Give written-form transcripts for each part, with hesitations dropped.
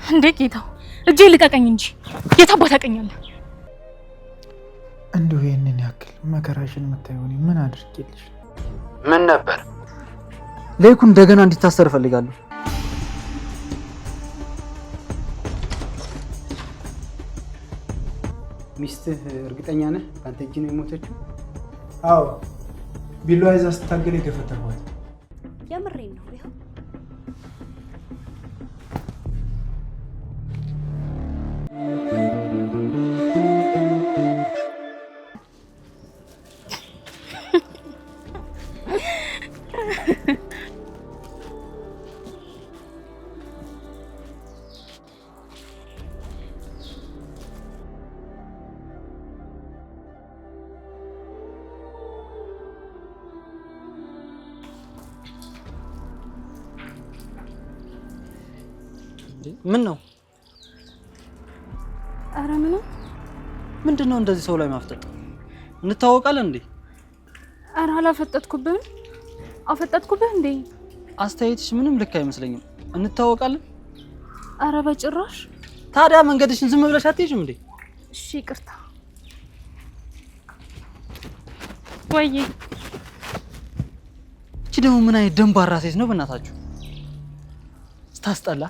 እንዴ ጌታው እጄ ልቀቀኝ እንጂ የታባታ ቀኛለህ እንደው ይሄንን ያክል መከራሽን መታየው ምን አድርጌልሽ? ምን ነበር? ለይኩ እንደገና እንዲታሰር ፈልጋለሁ። ሚስትህ እርግጠኛ ነህ ካንተ እጅ ነው የሞተችው? አዎ ቢላዋ ይዛ ስትታገል የገፈተሯት። የምሬን ነው። ይኸው ምን ነው? ኧረ ምንድነው እንደዚህ ሰው ላይ ማፍጠጥ? እንታወቃለን እንዴ? ኧረ አላፈጠጥኩብህም። አፈጠጥኩብህ እንዴ? አስተያየትሽ ምንም ልክ አይመስለኝም። እንታወቃለን? ኧረ በጭራሽ። ታዲያ መንገድሽን ዝም ብለሽ አትሄጂም እንዴ? እሺ ይቅርታ። ወይዬ እቺ ደግሞ ምን አይነት ደንባራ ሴት ነው በእናታችሁ? ስታስጠላ።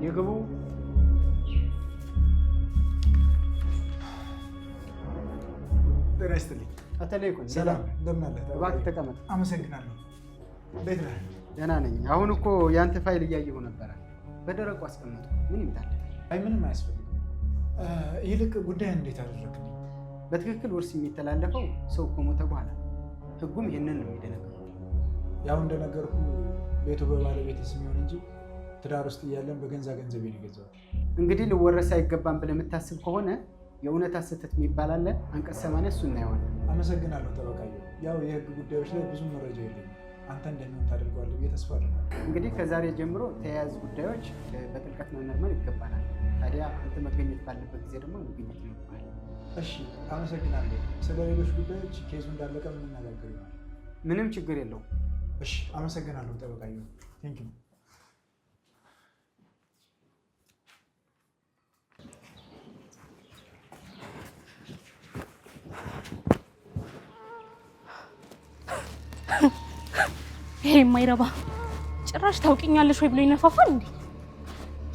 የግቡ ጤና ይስጥልኝ። አተለይኩኝ። ሰላም እንደምን አለ? እባክህ ተቀመጥ። አመሰግናለሁ። እንዴት ነህ? ደህና ነኝ። አሁን እኮ ያንተ ፋይል እያየሁ ነበረ። በደረቁ አስቀምጡ። ምን ይምጣል? አይ ምንም አያስፈልግም። ይልቅ ጉዳይ እንዴት አደረግልኝ? በትክክል ውርስ የሚተላለፈው ሰው ከሞተ በኋላ ህጉም ይህንን ነው የሚደነግገው። ያው እንደነገርኩ ቤቱ በባለቤት ስም ይሆን እንጂ ትዳር ውስጥ እያለን በገንዛ ገንዘቤ ነው የገዛሁት። እንግዲህ ልወረስ አይገባም ብለህ የምታስብ ከሆነ የእውነት ስህተት የሚባል አለ። አንቀጽ 80 እሱ እናየዋለን። አመሰግናለሁ ጠበቃዬ። ያው የህግ ጉዳዮች ላይ ብዙ መረጃ የለኝም። አንተ እንደሚሆን ታደርገዋለህ ብዬ ተስፋ አደርጋለሁ። እንግዲህ ከዛሬ ጀምሮ ተያያዥ ጉዳዮች በጥልቀት መመርመር ይገባናል። ታዲያ አንተ መገኘት ባለበት ጊዜ ደግሞ መገኘት ይኖርብሃል። እሺ አመሰግናለሁ። ስለ ሌሎች ጉዳዮች ኬዙ እንዳለቀ የምንነጋገር ይሆናል። ምንም ችግር የለውም። እሺ አመሰግናለሁ ጠበቃዬ። ቴንክ ዩ። ይሄ የማይረባ ጭራሽ ታውቂኛለሽ ወይ ብሎ ይነፋፋል እንዴ?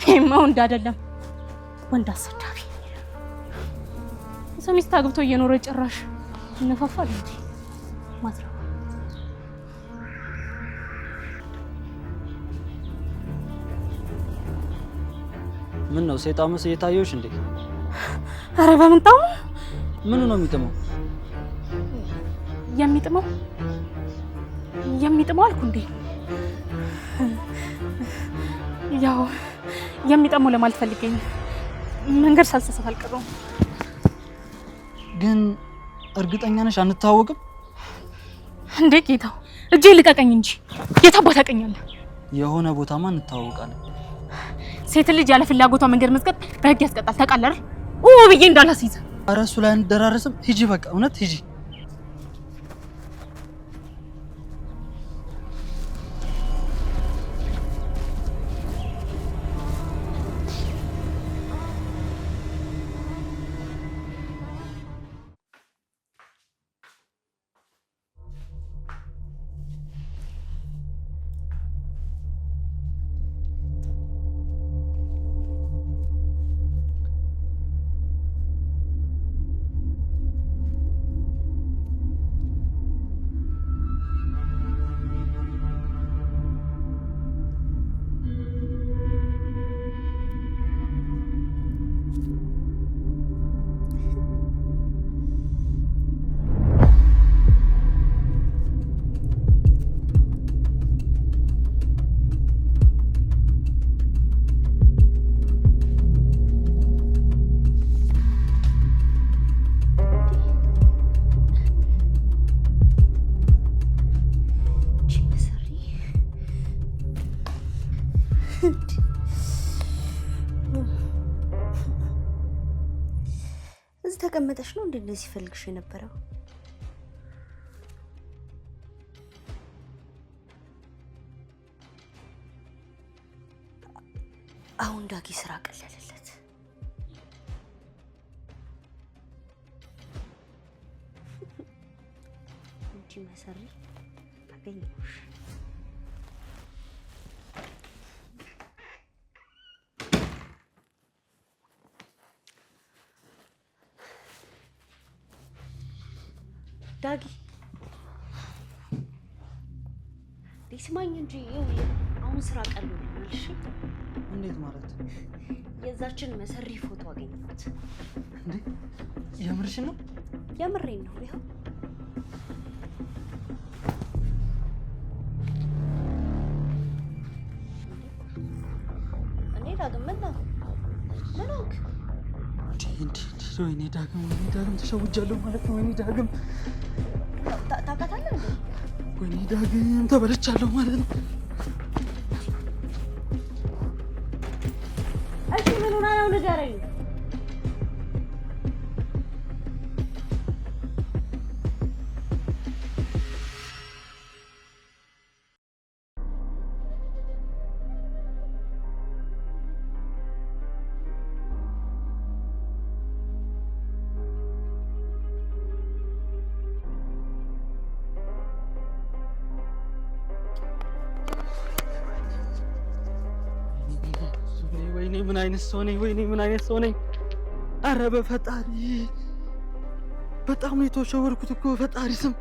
ይሄማ ወንድ አይደለም፣ ወንድ አሰዳቢ። ሰው ሚስት አግብቶ እየኖረ ጭራሽ ይነፋፋል እንዴ? ማዝረባ። ምን ነው ሰይጣንስ እየታየሽ እንዴ? ኧረ በምንጣው ምኑ ነው የሚጥመው? የሚጥመው አልኩ እንዴ? ያው የሚጥመው ለማለት ፈልገኝ መንገድ ሳልሰሰት አልቀረውም። ግን እርግጠኛ ነሽ አንተዋወቅም እንዴ? ጌታው እጄ ልቀቀኝ እንጂ የታባታ ቀኛለህ? የሆነ ቦታማ እንተዋወቃለን። ሴት ልጅ ያለ ፍላጎቷ መንገድ መስቀጥ በህግ ያስቀጣል። ታውቃለህ? ብዬ እንዳላስይዝ። ኧረ እሱ ላይ እንደራረስም። ሂጂ በቃ እውነት ሂጂ። ተቀመጠሽ ነው እንዴ እንደዚህ ፈልግሽ የነበረው? አሁን ዳጊ ስራ ቀለለለት። እንጂ መሰሪ አገኘሁሽ። ዳጊ ሊስማኝ እንጂ አሁን ስራ ቀሎልኛል። እሺ እንዴት ማለት? የዛችን መሰሪ ፎቶ አገኘሁት። እንዴ የምርሽን ነው? የምሬን ነው። ይኸው እንዴ ዳግም ምን ነው? ምን ሆንክ? ወይኔ ዳግም ተሸውጃለሁ ማለት ነው። ወይኔ ዳግም ታውቃታለህ እንዴ? ወይኔ ዳግም ተበለቻለሁ ማለት ነው። እሺ ምን ሆና ነው ንገረኝ። ወይኔ ምን አይነት ሰው ነኝ? ወይኔ ምን አይነት ሰው ነኝ? አረ በፈጣሪ በጣም ነው የተሸወርኩት እኮ ፈጣሪ ስም።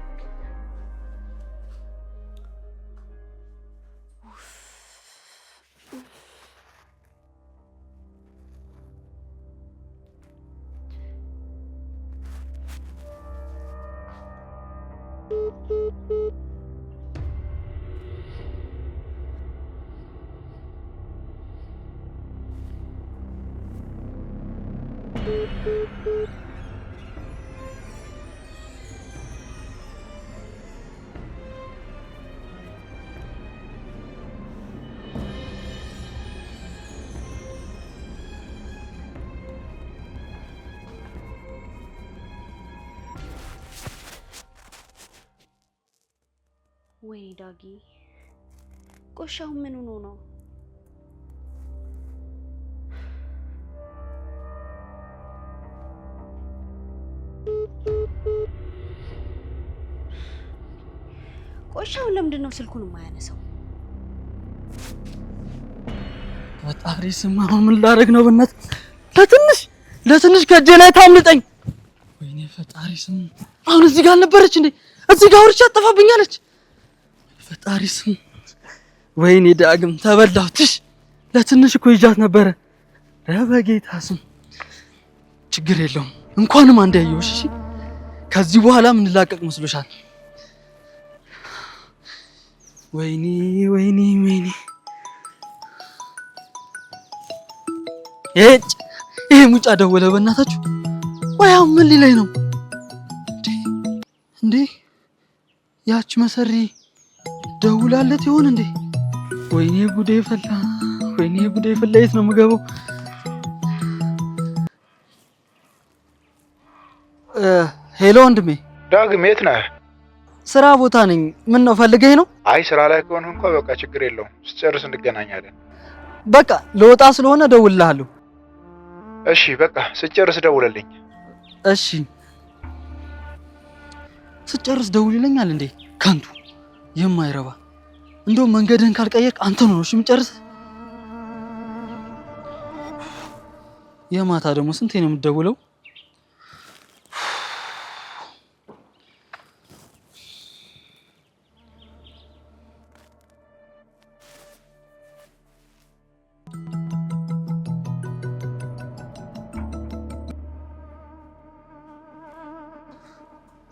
ወይ ዳጊ ቆሻው ምን ሆኖ ነው? ቆሻው ለምንድን ነው ስልኩን የማያነሳው? ፈጣሪ ስም አሁን ምን ላደርግ ነው? በእናትህ ለትንሽ ከእጄ ላይ ታምልጠኝ። ወይኔ ፈጣሪ ስም አሁን እዚህ ጋር አልነበረች እንዴ? እዚህ ጋር ወርቻ አጠፋብኛለች። ፈጣሪ ስም ወይኔ ዳግም ተበላሁትሽ። ለትንሽ እኮ ይዣት ነበረ። በጌታ ስም ችግር የለውም እንኳንም አንድ ያየሁሽ። እሺ ከዚህ በኋላ ምን ላቀቅ መስሎሻል? ወይኔ ይሄ ሙጫ ደወለ። በእናታችሁ ወያው ምን ሊለኝ ነው እንዴ? ያች መሰሪ ደውላለት ይሆን እንዴ? ወይኔ ጉዴ ፈላ። የት ነው የምገባው? ሄሎ ወንድሜ። ዳግም የት ነህ? ስራ ቦታ ነኝ። ምን ነው ፈልገኝ ነው? አይ ስራ ላይ ከሆነ እንኳን በቃ ችግር የለውም። ስጨርስ እንገናኛለን። በቃ ለወጣ ስለሆነ እደውልልሃለሁ። እሺ በቃ ስጨርስ ደውልልኝ። እሺ ስጨርስ ደውልልኛል እንዴ? ከንቱ የማይረባ እንደውም መንገድህን ካልቀየርክ አንተ ነው እሺ የምጨርስ። የማታ ደግሞ ስንቴ ነው የምትደውለው?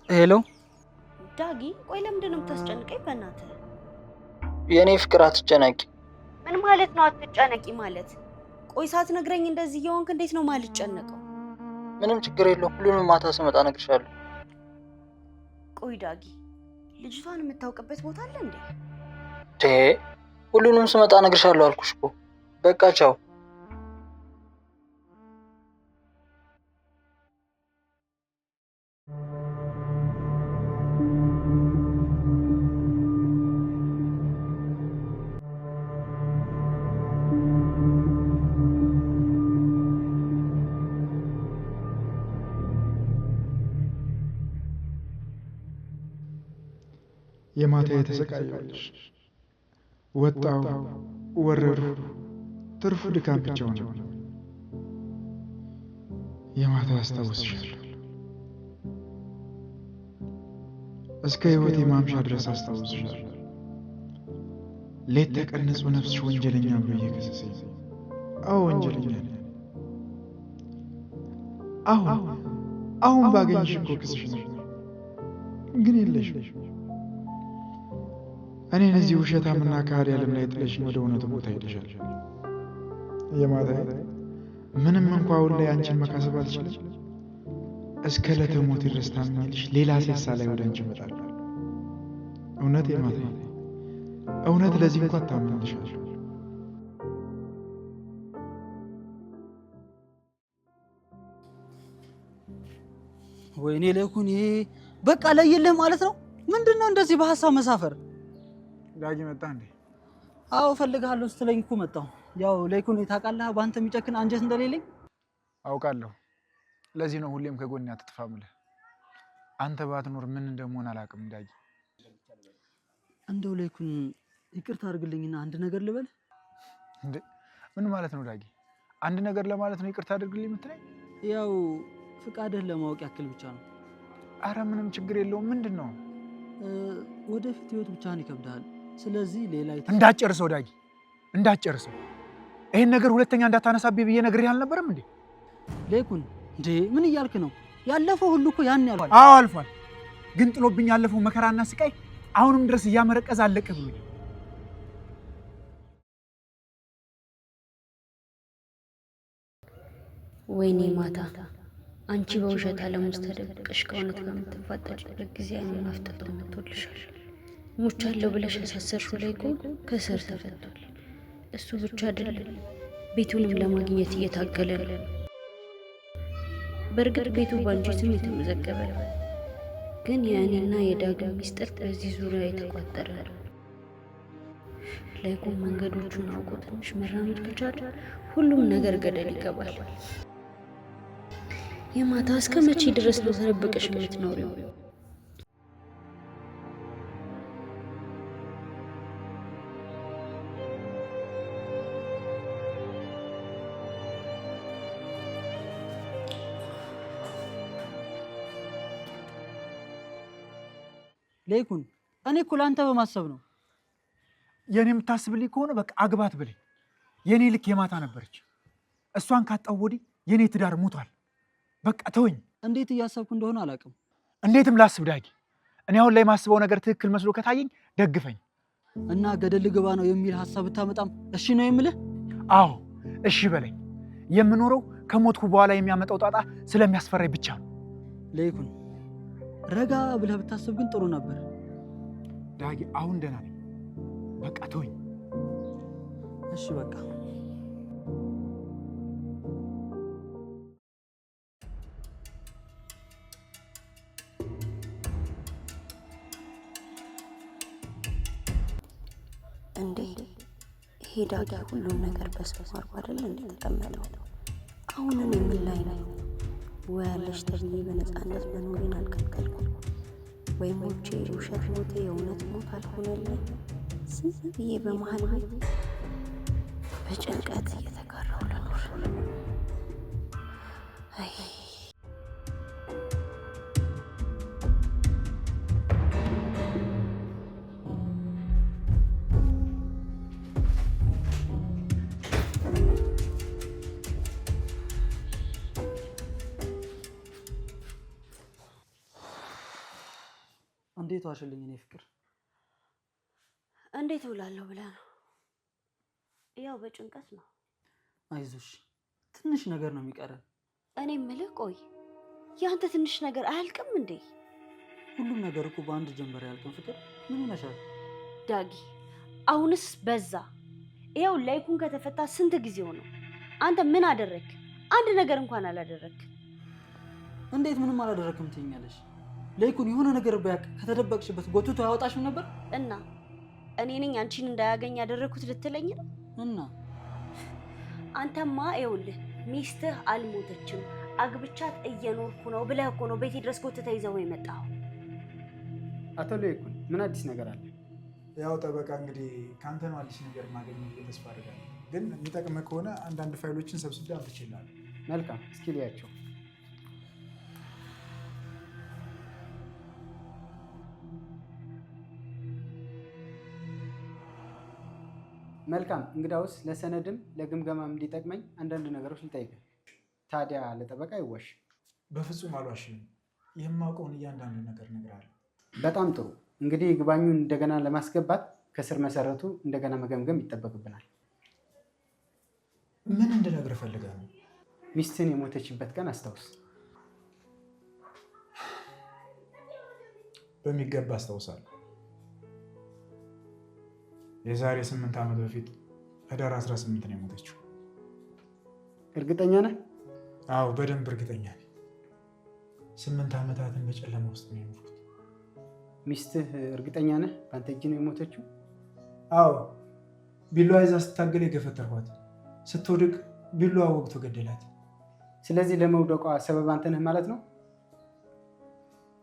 ሄሎ ዳጊ ቆይ ለምንድን ነው የምታስጨንቀኝ? በእናትህ የኔ ፍቅር አትጨነቂ። ምን ማለት ነው አትጨነቂ ማለት? ቆይ ሳትነግረኝ እንደዚህ እየሆንክ እንዴት ነው ማልጨነቀው? ምንም ችግር የለውም። ሁሉንም ማታ ስመጣ እነግርሻለሁ። ቆይ ዳጊ ልጅቷን የምታውቅበት ቦታ አለ እንዴ? ሁሉንም ስመጣ እነግርሻለሁ አልኩሽ እኮ። በቃ ቻው። የማታ የተሰቃየሁልሽ ወጣው ወረዱ ትርፉ ድካም ብቻ ነው። የማታ አስታውስሻለሁ እስከ ህይወቴ ማምሻ ድረስ አስታውስሻለሁ። ሌት ተቀን ንጹህ ነፍስሽ ወንጀለኛ ብሎ እየከሰሰኝ። አዎ ወንጀለኛ ነኝ። አሁን ባገኝሽ እኮ ክስሽ ነው፣ ግን የለሽም። እኔን እዚህ ውሸታምና ከሃዲ ዓለም ላይ ጥለሽኝ ወደ እውነቱ ቦታ ሄደሻል። የማታ ምንም እንኳ አሁን ላይ አንቺን መካሰብ አልችልም፣ እስከ ዕለተ ሞት ድረስ ታምኛለሽ ሌላ ሴት ሳላይ ወደ አንቺ እመጣለሁ። እውነት የማታ እውነት ለዚህ እንኳን ታምንልሻለሁ። ወይኔ ለይኩን ይሄ በቃ ለይልህ ማለት ነው። ምንድነው እንደዚህ በሐሳብ መሳፈር? ዳጊ መጣ እንዴ? አዎ ፈልግሃለሁ ስትለኝ እኮ መጣሁ። ያው ለይኩን ታውቃለህ በአንተ የሚጨክን አንጀት እንደሌለኝ አውቃለሁ። ለዚህ ነው ሁሌም ከጎኔ አትጥፋ የምልህ። አንተ ባትኖር ምን እንደምሆን አላውቅም ዳጊ። እንደው ለይኩን ይቅርታ አድርግልኝና አንድ ነገር ልበል። እንዴ ምን ማለት ነው ዳጊ? አንድ ነገር ለማለት ነው ይቅርታ አድርግልኝ የምትለኝ? ያው ፍቃድህን ለማወቅ ያክል ብቻ ነው። አረ ምንም ችግር የለውም። ምንድን ነው? ወደፊት ህይወት ብቻህን ይከብዳል። ስለዚህ ሌላ እንዳትጨርሰው ዳጊ፣ እንዳትጨርሰው። ይሄን ነገር ሁለተኛ እንዳታነሳብኝ ብዬ ነግሬህ አልነበረም እንዴ? ለይኩን እንዴ ምን እያልክ ነው? ያለፈው ሁሉ እኮ ያን ያልፋል። አዎ አልፏል። ግን ጥሎብኝ ያለፈው መከራና ስቃይ አሁንም ድረስ እያመረቀዘ አለቀ ብሎኝ። ወይኔ ማታ አንቺ በውሸት ዓለም ውስጥ ተደብቀሽ ከእውነት ጋር የምትፋጠጭበት ጊዜ አይኑን አፍጥጦ መጥቶልሻል። ሙቻለሁ ብለሽ ያሳሰርሽው ላይ እኮ ከስር ተፈቷል። እሱ ብቻ አይደለም ቤቱንም ለማግኘት እየታገለ ነው። በእርግጥ ቤቱ ባንቺ ስም የተመዘገበ ነው፣ ግን የእኔና የዳግም ሚስጥር በዚህ ዙሪያ የተቋጠረ ነው። ለይኩን መንገዶቹን አውቆ ትንሽ መራመድ ከቻለ ሁሉም ነገር ገደል ይገባል። የማታ እስከ መቼ ድረስ ነው ተደብቀሽ የምትኖሪው? ለይኩን እኔ እኮ ለአንተ በማሰብ ነው። የኔ የምታስብልኝ ከሆነ በቃ አግባት ብለኝ። የኔ ልክ የማታ ነበረች። እሷን ካጣው ወዲህ የኔ ትዳር ሞቷል። በቃ ተወኝ። እንዴት እያሰብኩ እንደሆነ አላውቅም። እንዴትም ላስብ ዳጊ። እኔ አሁን ላይ ማስበው ነገር ትክክል መስሎ ከታየኝ ደግፈኝ እና ገደል ግባ ነው የሚል ሐሳብ ብታመጣም እሺ ነው የምልህ? አዎ እሺ በለኝ። የምኖረው ከሞትኩ በኋላ የሚያመጣው ጣጣ ስለሚያስፈራኝ ብቻ ነው። ለይኩን ረጋ ብለህ ብታስብ ግን ጥሩ ነበር። ዳጊ አሁን ደህና ነኝ። በቃ ተወኝ። እሺ በቃ እንዴ ይሄ ዳጊ ሁሉን ነገር በስሙ አርጎ አይደል እንዴ ተቀመጠው? አሁን እኔ ምን ላይ ነው? ወይ ያለሽ ተብዬ በነፃነት መኖሬን አልከልከልኩም፣ ወይ ሞቼ ውሸት ሞቴ የእውነት ሞት አልሆነልኝ። ዝም ብዬ በመሀል ቤት በጭንቀት እየተጋራሁ ልኖር። አይ እንዴት ዋሽልኝ እኔ ፍቅር? እንዴት እውላለሁ ብለህ ነው? ያው በጭንቀት ነው። አይዞሽ ትንሽ ነገር ነው የሚቀረን። እኔ የምልህ ቆይ ያንተ ትንሽ ነገር አያልቅም እንዴ? ሁሉም ነገር እኮ በአንድ ጀንበር ያልቅም ፍቅር። ምን ሆነሻል ዳጊ? አሁንስ በዛ። ይኸው ለይኩን ከተፈታ ስንት ጊዜው ነው? አንተ ምን አደረክ? አንድ ነገር እንኳን አላደረክ። እንዴት ምንም አላደረክም ትይኛለሽ? ለይኩን የሆነ ነገር ቢያውቅ ከተደበቅሽበት ጎትቶ ያወጣሽም ነበር። እና እኔ ነኝ አንቺን እንዳያገኝ ያደረኩት ልትለኝ ነው? እና አንተማ ይኸውልህ ሚስትህ አልሞተችም አግብቻት እየኖርኩ ነው ብለህ እኮ ነው ቤቴ ድረስ ጎትተህ ይዘው የመጣኸው። አቶ ለይኩን ምን አዲስ ነገር አለ? ያው ጠበቃ እንግዲህ ከአንተ ነው አዲስ ነገር ማገኘት ተስፋ አድርጋለሁ። ግን የሚጠቅምህ ከሆነ አንዳንድ ፋይሎችን ሰብስቤ አምጥቼልሃለሁ። መልካም፣ እስኪ ልያቸው። መልካም፣ እንግዳውስ ለሰነድም ለግምገማም እንዲጠቅመኝ አንዳንድ ነገሮች ልጠይቅህ። ታዲያ ለጠበቃ ይዋሽ? በፍጹም አልዋሽም። የማውቀውን እያንዳንዱ ነገር እነግርሃለሁ። በጣም ጥሩ። እንግዲህ ይግባኙን እንደገና ለማስገባት ከስር መሰረቱ እንደገና መገምገም ይጠበቅብናል። ምን እንድነግርህ ፈልገህ ነው? ሚስትን የሞተችበት ቀን አስታውስ። በሚገባ አስታውሳለሁ። የዛሬ 8 ዓመት በፊት ህዳር 18 ነው የሞተችው። እርግጠኛ ነህ? አዎ በደንብ እርግጠኛ ነኝ። 8 ዓመታትን በጨለማ ውስጥ ነው የኖርኩት። ሚስትህ እርግጠኛ ነህ በአንተ እጅ ነው የሞተችው? አዎ ቢላዋ ይዛ ስታገል የገፈተርኳት፣ ስትወድቅ ቢላዋ ወግቶ ገደላት። ስለዚህ ለመውደቋ ሰበብ አንተ ነህ ማለት ነው?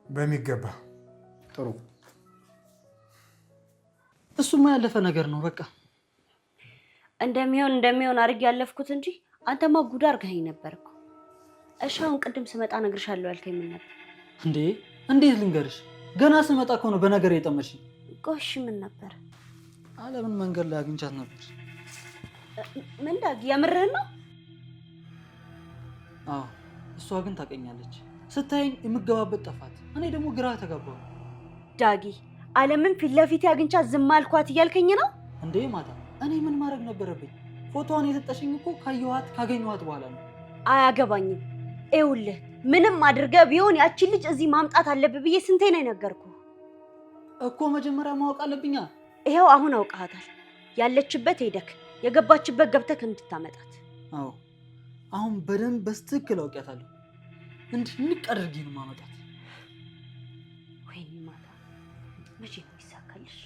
በሚገባ። ጥሩ። እሱማ ያለፈ ነገር ነው በቃ። እንደሚሆን አድርጌ ያለፍኩት እንጂ አንተማ ጉድ አድርገኸኝ ነበር እኮ። እሺ አሁን ቅድም ስመጣ እነግርሻለሁ ያልከኝ ምን ነበር? እንዴ እንዴት ልንገርሽ? ገና ስመጣ እኮ ነው በነገር የጠመድሽኝ። ቆሽ ምን ነበር? አለምን መንገድ ላይ አግኝቻት ነበር። ምን ዳግ የምርህን ነው? አዎ እሷ ግን ታውቀኛለች። ስታየኝ የምገባበት ጠፋት። እኔ ደግሞ ግራ ተጋባሁ። ዳጊ አለምን ፊት ለፊት አግኝቻት ዝም አልኳት እያልከኝ ነው እንዴ? ማታ እኔ ምን ማድረግ ነበረብኝ? ፎቶዋን የሰጠሽኝ እኮ ካገኘኋት በኋላ ነው። አያገባኝም። ይኸውልህ ምንም አድርገህ ቢሆን ያቺን ልጅ እዚህ ማምጣት አለብህ ብዬ ስንቴ ነው የነገርኩህ እኮ። መጀመሪያ ማወቅ አለብኛ። ይኸው አሁን አውቃታል። ያለችበት ሄደክ የገባችበት ገብተክ እንድታመጣት። አዎ አሁን በደንብ በስትክክል አውቂያታለሁ። እንዲህ ንቅ አድርጌ ነው ማመጣት። ወይኔ ማታ መቼ ነው ይሳካልሽ?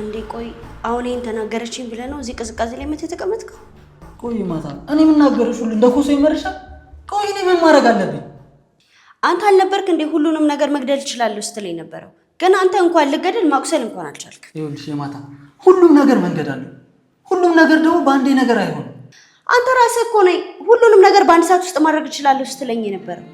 እንዴ ቆይ አሁን ይሄን ተናገረችኝ ብለህ ነው እዚህ ቅዝቃዜ ላይ መተህ ተቀመጥከው? ቆይ ማታ እኔ የምናገርሽ ሁሉ እንደ ኮሶ ይመርሻል። ቆይ እኔ ምን ማድረግ አለብኝ? አንተ አልነበርክ እንዴ ሁሉንም ነገር መግደል እችላለሁ ስትለኝ ነበረው? ግን አንተ እንኳን ልገደል ማቁሰል እንኳን አልቻልክ። ይኸውልሽ የማታ ሁሉም ነገር መንገድ አለው። ሁሉም ነገር ደግሞ በአንዴ ነገር አይሆንም። አንተ ራስህ እኮ ነህ ሁሉንም ነገር በአንድ ሰዓት ውስጥ ማድረግ እችላለሁ ስትለኝ ነበረው።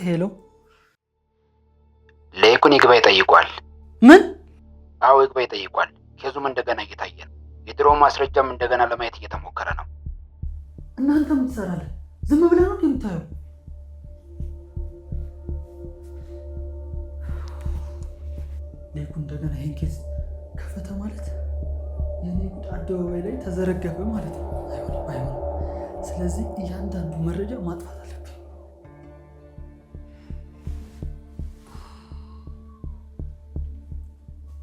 ሄሎ ለይኩን ይግባኝ ጠይቋል። ምን? አዎ ይግባኝ ጠይቋል። ኬዙም እንደገና እየታየ ነው። የድሮ ማስረጃም እንደገና ለማየት እየተሞከረ ነው። እናንተ ምን ትሰራለህ? ዝም ብለህ ነው የምታየው? ለይኩን እንደገና ይሄን ኬዝ ከፈተ ማለት የኔ ጉድ አደባባይ ላይ ተዘረገፈ ማለት ነው። አይሆንም። ስለዚህ እያንዳንዱ መረጃ ማጥፋት አለብኝ።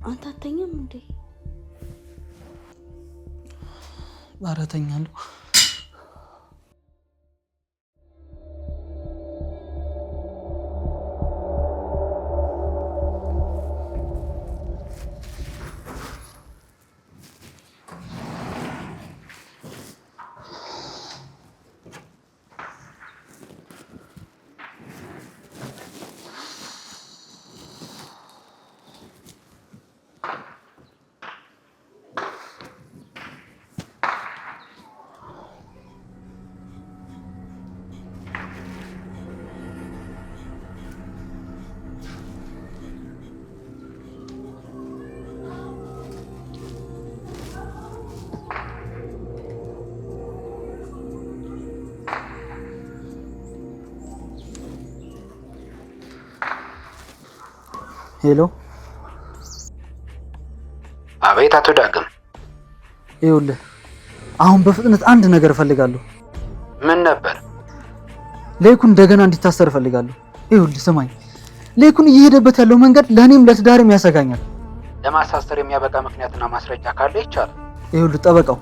አንተ አተኛም እንዴ? ኧረ እተኛለሁ። ሄሎ። አቤት አቶ ዳግም። ይኸውልህ አሁን በፍጥነት አንድ ነገር እፈልጋለሁ። ምን ነበር? ሌኩን እንደገና እንዲታሰር እፈልጋለሁ። ይኸውልህ ስማኝ፣ ሌኩን እየሄደበት ያለው መንገድ ለእኔም ለትዳርም ያሰጋኛል። ለማሳሰር የሚያበቃ ምክንያትና ማስረጃ ካለ ይቻላል። ይኸውልህ ጠበቃው፣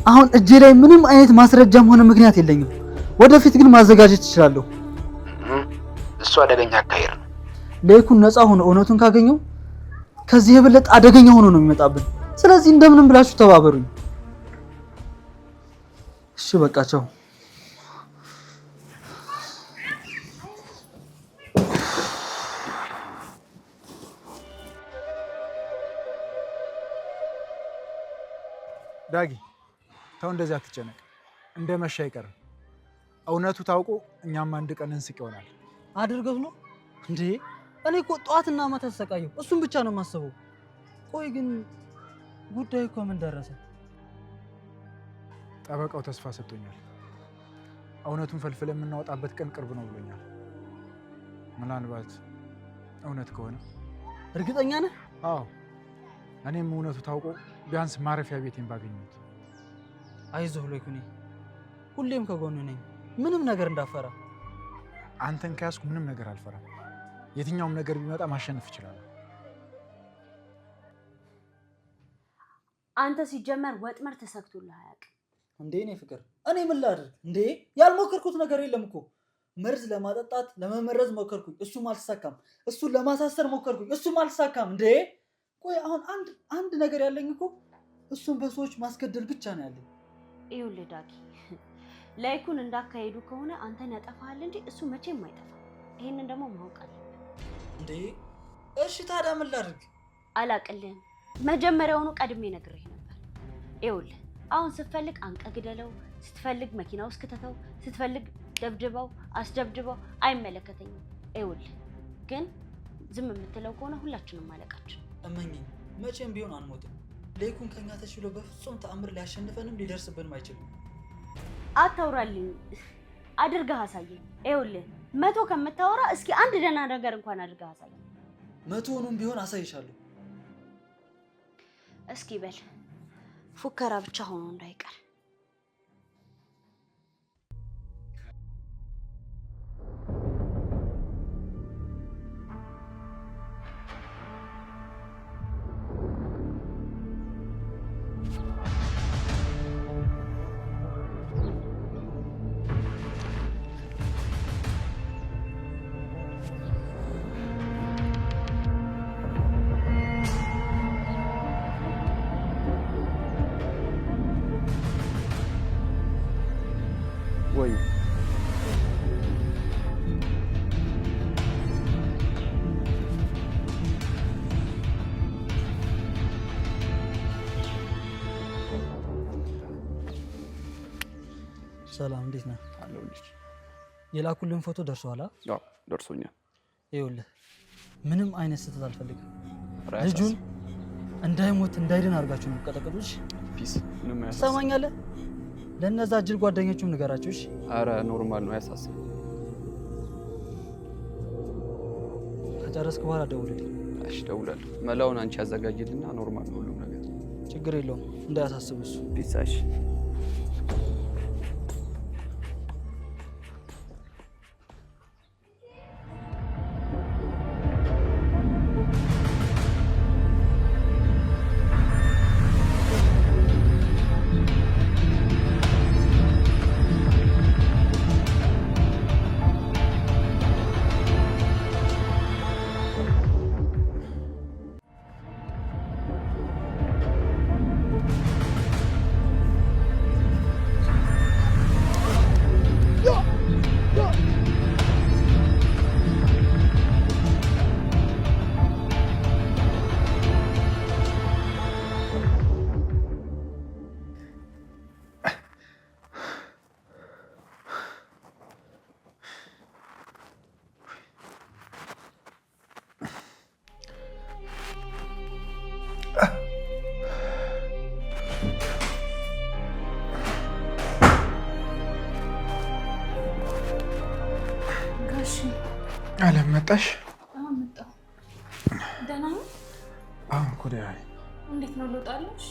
አሁን እጄ ላይ ምንም አይነት ማስረጃም ሆነ ምክንያት የለኝም። ወደፊት ግን ማዘጋጀት እችላለሁ። እሱ አደገኛ አካሄድ ነው። ሌኩን ነፃ ሆኖ እውነቱን ካገኘው ከዚህ የበለጠ አደገኛ ሆኖ ነው የሚመጣብን። ስለዚህ እንደምንም ብላችሁ ተባበሩኝ። እሺ በቃ ቻው። ዳጊ ተው፣ እንደዚህ አትጨነቅ። እንደ መሻ አይቀርም። እውነቱ ታውቆ እኛም አንድ ቀን እንስቅ ይሆናል። አድርገው ነው እንዴ? እኔ እኮ ጠዋትና ማታ ተሰቃየሁ። እሱን ብቻ ነው የማስበው። ቆይ ግን ጉዳዩ እኮ ምን ደረሰ? ጠበቃው ተስፋ ሰጥቶኛል። እውነቱን ፈልፍለን የምናወጣበት ቀን ቅርብ ነው ብሎኛል። ምናልባት እውነት ከሆነ። እርግጠኛ ነህ? አዎ፣ እኔም እውነቱ ታውቆ ቢያንስ ማረፊያ ቤቴን ባገኘሁት። አይዞህ ሌኩኔ፣ ሁሌም ከጎኑ ነኝ። ምንም ነገር እንዳፈራ። አንተን ከያዝኩ ምንም ነገር አልፈራም። የትኛውም ነገር ቢመጣ ማሸነፍ እችላለሁ። አንተ ሲጀመር ወጥመድ ተሰክቶልህ አያውቅም እንዴ? እኔ ፍቅር፣ እኔ ምን ላድርግ እንዴ? ያልሞከርኩት ነገር የለም እኮ። መርዝ ለማጠጣት ለመመረዝ ሞከርኩኝ፣ እሱም አልተሳካም። እሱን ለማሳሰር ሞከርኩኝ፣ እሱም አልተሳካም። እንዴ ቆይ አሁን አንድ ነገር ያለኝ እኮ እሱን በሰዎች ማስገደል ብቻ ነው ያለኝ። ይኸውልህ ዳጊ፣ ላይኩን እንዳካሄዱ ከሆነ አንተን ያጠፋሃል እንጂ እሱ መቼም አይጠፋም። ይሄንን ደግሞ ማወቅ አለብህ። እንዴ እሺ ታዲያ ምን ላድርግ? አላቅልህም። መጀመሪያውኑ ቀድሜ ነግሬህ ነበር። ይኸውልህ አሁን ስትፈልግ አንቀህ ግደለው፣ ስትፈልግ መኪና ውስጥ ክትተው፣ ስትፈልግ ደብድበው፣ አስደብድበው፣ አይመለከተኝም። ይኸውልህ ግን ዝም የምትለው ከሆነ ሁላችንም ማለቃችን። እመኝኝ፣ መቼም ቢሆን አንሞትም። ሌኩን ከኛ ተችሎ በፍጹም ተአምር ሊያሸንፈንም ሊደርስብንም አይችልም። አታውራልኝ፣ አድርገህ አሳየኝ። ይኸውልህ 100 ከምታወራ እስኪ አንድ ደህና ነገር እንኳን አድርገህ አሳየኝ። 100ኑም ቢሆን አሳይሻለሁ። እስኪ በል ፉከራ ብቻ ሆኖ እንዳይቀር። ወይ ሰላም፣ እንዴት ነህ? አለሁልሽ። የላኩልን ፎቶ ደርሷል? አዎ ደርሶኛል። ይኸውልህ ምንም አይነት ስህተት አልፈልግም። ልጁን እንዳይሞት እንዳይድን አድርጋችሁ ነው የምትቀጠቅጡት። ፒስ ምንም አያሳስብም። ትሰማኛለህ? ለእነዛ ጅል ጓደኞቹም ንገራቸው። እሺ? አረ ኖርማል ነው፣ አያሳስብም። ከጨረስክ በኋላ ደውልልኝ። እሺ ደውላለሁ። መላውን አንቺ ያዘጋጅልና ኖርማል ነው ሁሉም ነገር። ችግር የለውም፣ እንዳያሳስብ እሱ። ፒስ። እሺ አለም መጣሽ? መጣሁ። ደህና ነኝ። እንዴት ነው ልወጣለሽ?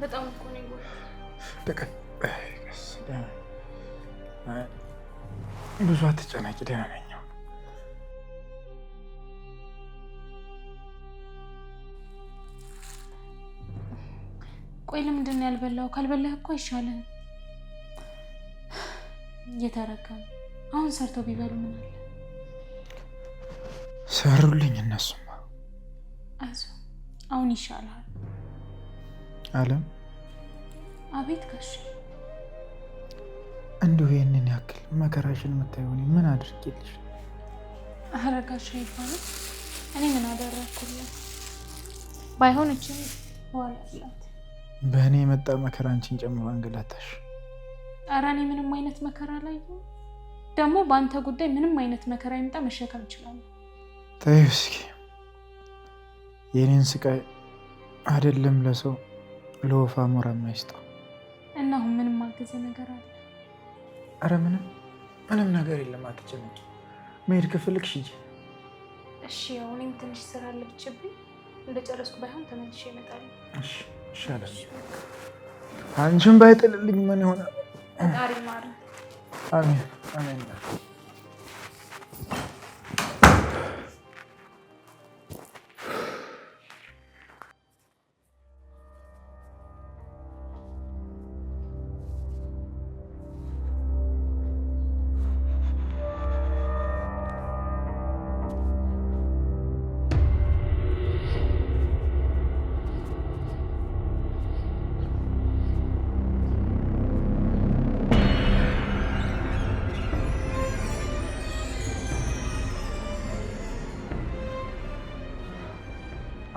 በጣም እኮ ነው ይጎል ብዙ አትጨናቂ፣ ደህና ነኝ። ቆይ ለምንድን ነው ያልበላው? ካልበላህ እኮ አይሻልህም። እየተረከም አሁን ሰርተው ቢበሉ ምን አለ? ሰሩልኝ እነሱማ። አይዞህ አሁን ይሻላል። አለም አቤት ጋሽ። እንዲሁ ይህንን ያክል መከራሽን የምታየውን ምን አድርጌልሽ? ኧረ ጋሽ አይባልም። እኔ ምን አደረኩልህ? ባይሆን እቺ በኋላ ፍላት በእኔ የመጣ መከራ አንቺን ጨምሮ አንገላታሽ። ኧረ እኔ ምንም አይነት መከራ ላይ ደግሞ በአንተ ጉዳይ ምንም አይነት መከራ ይምጣ መሸከም እችላለሁ። ተይው እስኪ የኔን ስቃይ አይደለም ለሰው ለወፍ አሞራ የማይስጠው። እና አሁን ምንም ማገዘ ነገር አለ? አረ ምንም ነገር የለም፣ አትጨነቂ። መሄድ ከፈለግሽ ሂጂ። እሺ ያው እኔም ትንሽ ስራ አለብኝ። እንደጨረስኩ ባይሆን ተመልሼ እመጣለሁ። እሺ ይሻላል። አንቺን ባይጥልልኝ ምን ይሆናል? ፈጣሪ ማረ። አሜን አሜን።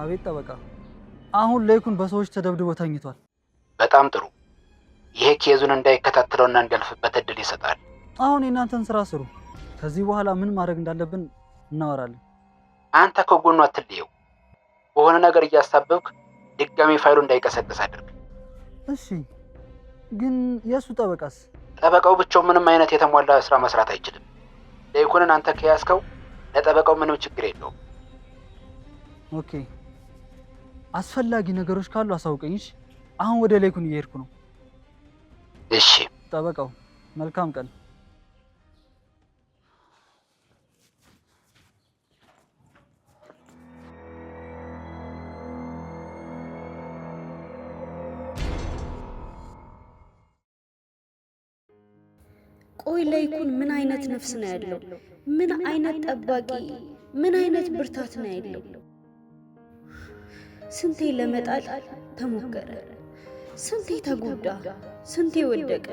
አቤት ጠበቃ፣ አሁን ለይኩን በሰዎች ተደብድቦ ተኝቷል። በጣም ጥሩ። ይሄ ኬዙን እንዳይከታተለውና እንዲያልፍበት እድል ይሰጣል። አሁን የእናንተን ስራ ስሩ። ከዚህ በኋላ ምን ማድረግ እንዳለብን እናወራለን። አንተ ከጎኑ አትልየው። በሆነ ነገር እያሳበብክ ድጋሚ ፋይሉ እንዳይቀሰቅስ አድርግ። እሺ፣ ግን የእሱ ጠበቃስ? ጠበቃው ብቻው ምንም አይነት የተሟላ ስራ መስራት አይችልም። ለይኩንን አንተ ከያዝከው ለጠበቃው ምንም ችግር የለውም። ኦኬ፣ አስፈላጊ ነገሮች ካሉ አሳውቀኝ። አሁን ወደ ለይኩን እየሄድኩ ነው። እሺ ጠበቃው፣ መልካም ቀን። ቆይ ለይኩን ምን አይነት ነፍስ ነው ያለው? ምን አይነት ጠባቂ፣ ምን አይነት ብርታት ነው ያለው? ስንቴ ለመጣል ተሞከረ፣ ስንቴ ተጎዳ፣ ስንቴ ወደቀ።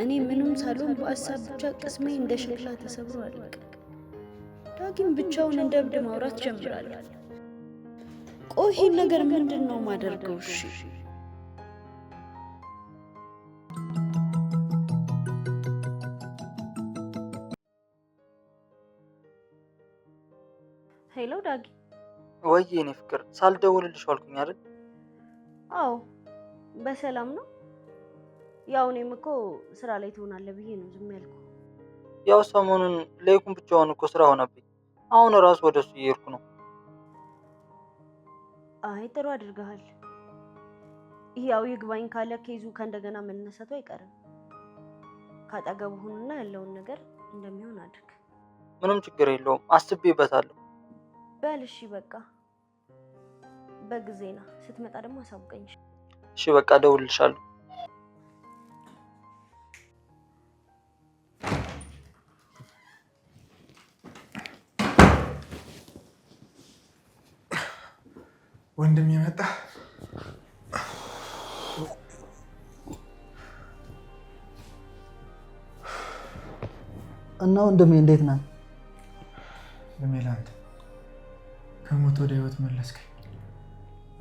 እኔ ምንም ሳልሆን በአሳብ ብቻ ቅስሜ እንደ ሸክላ ተሰብሮ አለቀ። ዳግም ብቻውን እንደ እብድ ማውራት ጀምራለሁ። ቆይ ይሄን ነገር ምንድን ነው ማደርገው? እሺ ሄሎ ዳጊ። ወይ የኔ ፍቅር፣ ሳልደውልልሽ አልኩኝ አይደል? አዎ በሰላም ነው። ያው እኔም እኮ ስራ ላይ ትሆናለህ ብዬ ነው ዝም ያልኩ። ያው ሰሞኑን ለይኩን ብቻውን እኮ ስራ ሆነብኝ። አሁን ራሱ ወደሱ እየሄድኩ ነው። አይ ጥሩ አድርገሃል። ያው ይግባኝ ካለ ኬዙ ከእንደገና መነሳቱ አይቀርም። ካጠገቡ ሁንና ያለውን ነገር እንደሚሆን አድርግ። ምንም ችግር የለውም፣ አስቤበታለሁ። በል እሺ በቃ በጊዜና ስትመጣ ደግሞ አሳውቀኝ። እሺ በቃ እደውልልሻለሁ። ወንድም የመጣ እና ወንድሜ እንዴት ነህ? በሜላንት ከሞት ወደ ህይወት መለስከኝ።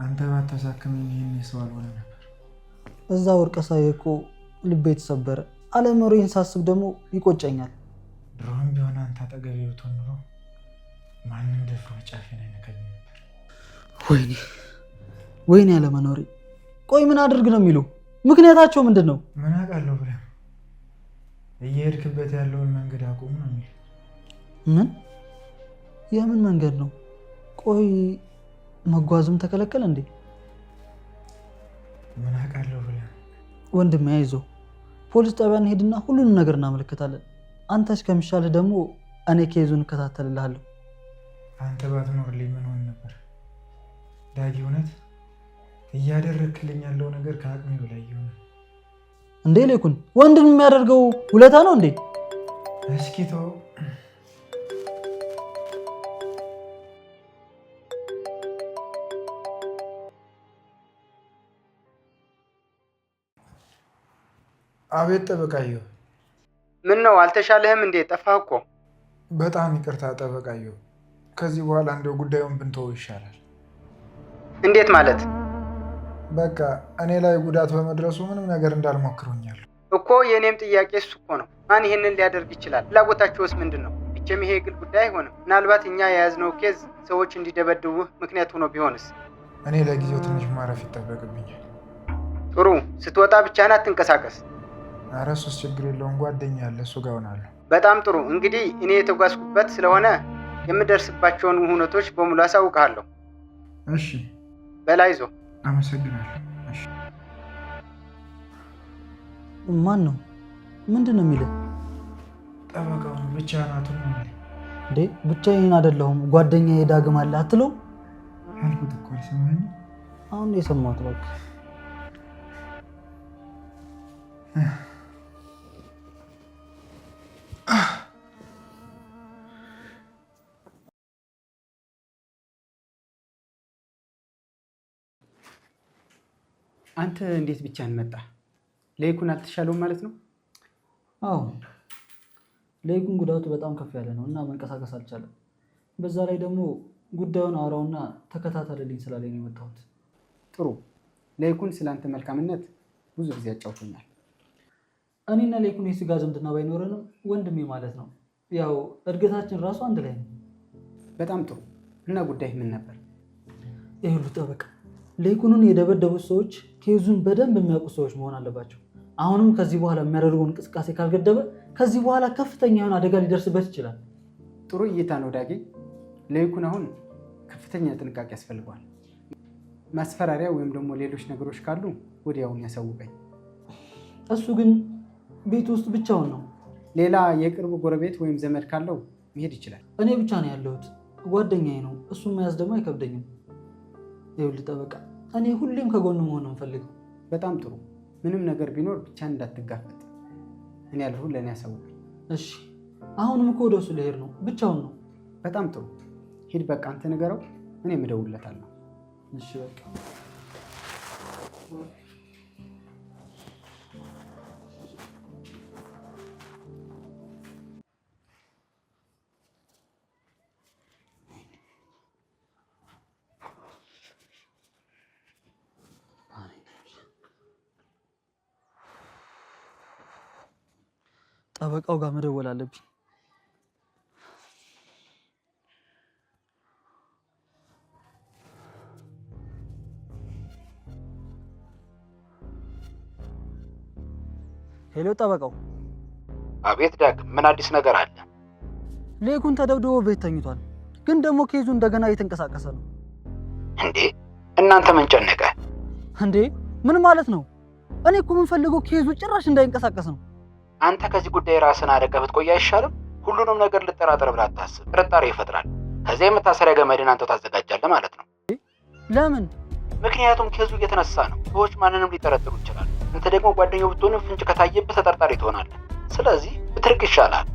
አንተ ባታሳክመኝ ይህን ሰው አልሆነ ነበር። እዛ ወርቀ ሳይ እኮ ልቤ ተሰበረ። አለመኖሬን ሳስብ ደግሞ ይቆጨኛል። ድሮም ቢሆን አንተ አጠገቤ ብትሆን ኖሮ ማንም ደፍሮ ጫፌን አይነካኝም ነበር። ወይኔ አለመኖሬ። ቆይ ምን አድርግ ነው የሚሉ? ምክንያታቸው ምንድን ነው? ምን አውቃለሁ ብለህ እየሄድክበት ያለውን መንገድ አቁም ነው የሚል። ምን የምን መንገድ ነው? ቆይ መጓዝም ተከለከለ እንዴ? ምን አውቃለሁ ብለህ ወንድሜ አይዞህ፣ ፖሊስ ጣቢያ እንሄድና ሁሉንም ነገር እናመለክታለን። አንተ እስከሚሻልህ ደግሞ እኔ ኬዙን እከታተልልሃለሁ። አንተ ባትኖርልኝ ምን ሆን ነበር ዳጊ? እውነት እያደረክልኝ ያለው ነገር ከአቅሜ በላይ ይሆነ። እንዴ ሌኩን ወንድም የሚያደርገው ውለታ ነው እንዴ? እስኪ ተው። አቤት ጠበቃየሁ። ምን ነው አልተሻለህም እንዴ? ጠፋህ እኮ። በጣም ይቅርታ ጠበቃየሁ። ከዚህ በኋላ እንደው ጉዳዩን ብንተው ይሻላል። እንዴት ማለት? በቃ እኔ ላይ ጉዳት በመድረሱ ምንም ነገር እንዳልሞክሩኛል እኮ። የእኔም ጥያቄ እሱ እኮ ነው። ማን ይሄንን ሊያደርግ ይችላል? ፍላጎታቸውስ ምንድን ነው? ብቻም ይሄ የግል ጉዳይ አይሆንም። ምናልባት እኛ የያዝነው ኬዝ ሰዎች እንዲደበድቡህ ምክንያት ሆኖ ቢሆንስ? እኔ ለጊዜው ትንሽ ማረፍ ይጠበቅብኛል። ጥሩ። ስትወጣ ብቻህን አትንቀሳቀስ። ኧረ እሱስ ችግር የለውም፣ ጓደኛ ያለ እሱ ጋር እሆናለሁ። በጣም ጥሩ። እንግዲህ እኔ የተጓዝኩበት ስለሆነ የምደርስባቸውን ሁነቶች በሙሉ አሳውቅሃለሁ። እሺ በላይ ይዞ አመሰግናለሁ። እሺ ማን ነው? ምንድን ነው የሚልህ? ጠበቃውን ብቻህን አትሆንም እንዴ? ብቻዬን አይደለሁም ጓደኛዬ ዳግም አለ አትለው አልኩት እኮ አልሰማኝም። አሁን የሰማሁት እባክህ። አንተ እንዴት ብቻህን መጣ? ለይኩን አልተሻለውም ማለት ነው? አዎ ለይኩን ጉዳቱ በጣም ከፍ ያለ ነው እና መንቀሳቀስ አልቻለም። በዛ ላይ ደግሞ ጉዳዩን አውራውና ተከታተልልኝ ስላለኝ ነው የመጣሁት። ጥሩ። ለይኩን ስላንተ መልካምነት ብዙ ጊዜ አጫውቶኛል። እኔና ለይኩን የስጋ ዝምድና ባይኖረንም ወንድሜ ማለት ነው። ያው እድገታችን ራሱ አንድ ላይ ነው። በጣም ጥሩ። እና ጉዳይ ምን ነበር? ይኸውልህ ጠበቃ፣ ለይኩንን የደበደቡት ሰዎች ኬዙን በደንብ የሚያውቁ ሰዎች መሆን አለባቸው። አሁንም ከዚህ በኋላ የሚያደርገውን እንቅስቃሴ ካልገደበ ከዚህ በኋላ ከፍተኛ የሆነ አደጋ ሊደርስበት ይችላል። ጥሩ እይታ ነው ዳጊ። ለይኩን አሁን ከፍተኛ ጥንቃቄ ያስፈልገዋል። ማስፈራሪያ ወይም ደግሞ ሌሎች ነገሮች ካሉ ወዲያውን ያሳውቀኝ። እሱ ግን ቤት ውስጥ ብቻውን ነው። ሌላ የቅርብ ጎረቤት ወይም ዘመድ ካለው መሄድ ይችላል። እኔ ብቻ ነው ያለሁት። ጓደኛዬ ነው። እሱን መያዝ ደግሞ አይከብደኝም። ይኸውልህ ጠበቃ፣ እኔ ሁሌም ከጎን መሆን ነው የምፈልገው። በጣም ጥሩ። ምንም ነገር ቢኖር ብቻን እንዳትጋፈጥ። እኔ ያለሁ ለእኔ ያሳውቀኝ። እሺ። አሁንም እኮ ወደ እሱ ልሄድ ነው። ብቻውን ነው። በጣም ጥሩ። ሂድ በቃ አንተ ንገረው፣ እኔም እደውልለታለሁ። እሺ በቃ ጠበቃው ጋር መደወል አለብኝ። ሄሎ ጠበቃው። አቤት ዳግም፣ ምን አዲስ ነገር አለ? ለይኩን ተደብድቦ ቤት ተኝቷል፣ ግን ደግሞ ኬዙ እንደገና እየተንቀሳቀሰ ነው። እንዴ እናንተ ምን ጨነቀ እንዴ? ምን ማለት ነው? እኔ እኮ የምፈልገው ኬዙ ጭራሽ እንዳይንቀሳቀስ ነው። አንተ ከዚህ ጉዳይ ራስን አደቀህ ብትቆይ አይሻልም? ሁሉንም ነገር ልጠራጠር ብለህ አታስብ። ጥርጣሬ ይፈጥራል። ከዚያ የመታሰሪያ ገመድን አንተው ታዘጋጃለህ ማለት ነው። ለምን? ምክንያቱም ኬዙ እየተነሳ ነው። ሰዎች ማንንም ሊጠረጥሩ ይችላሉ። አንተ ደግሞ ጓደኛው ብትሆንም ፍንጭ ከታየብህ ተጠርጣሪ ትሆናለህ። ስለዚህ ብትርቅ ይሻላል።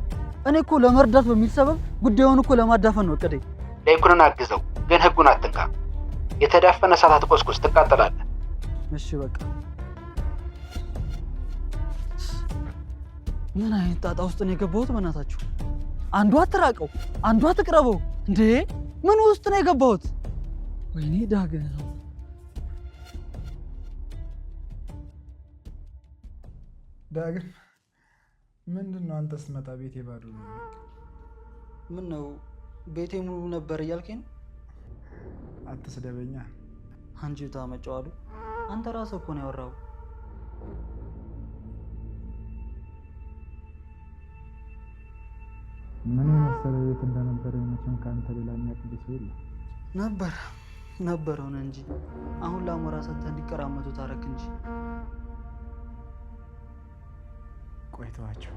እኔ እኮ ለመርዳት በሚል ሰበብ ጉዳዩን እኮ ለማዳፈን ነው እቅዴ። ለይኩንን አግዘው፣ ግን ህጉን አትንካ። የተዳፈነ እሳት አትቆስቁስ፣ ትቃጠላለህ። እሺ በቃ። ምን አይነት ጣጣ ውስጥ ነው የገባሁት? በእናታችሁ አንዷ አትራቀው፣ አንዷ አትቅረበው። እንዴ ምን ውስጥ ነው የገባሁት? ወይኔ ዳግም ነው። ዳግም ምንድን ነው? አንተ ስትመጣ ቤቴ ባዶ ነው። ምን ነው ቤቴ ሙሉ ነበር እያልከኝ ነው? አትስደበኛ። አንቺ ታመጫዋሉ። አንተ ራስህ እኮ ነው ያወራው። ምን የመሰለ ቤት እንደነበረ መቼም ከአንተ ሌላ የሚያውቅ ሰው የለም። ነበር ሆነ እንጂ አሁን ለአሞራ ሰጥተህ እንዲቀራመቱ ታረክ እንጂ። ቆይተዋቸው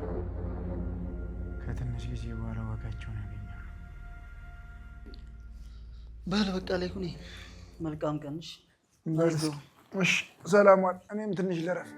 ከትንሽ ጊዜ በኋላ ዋጋቸውን ያገኛሉ። በል በቃ ላይ ሁኔ መልካም ቀንሽ። እሺ ሰላም ዋል። እኔም ትንሽ ልረፍ።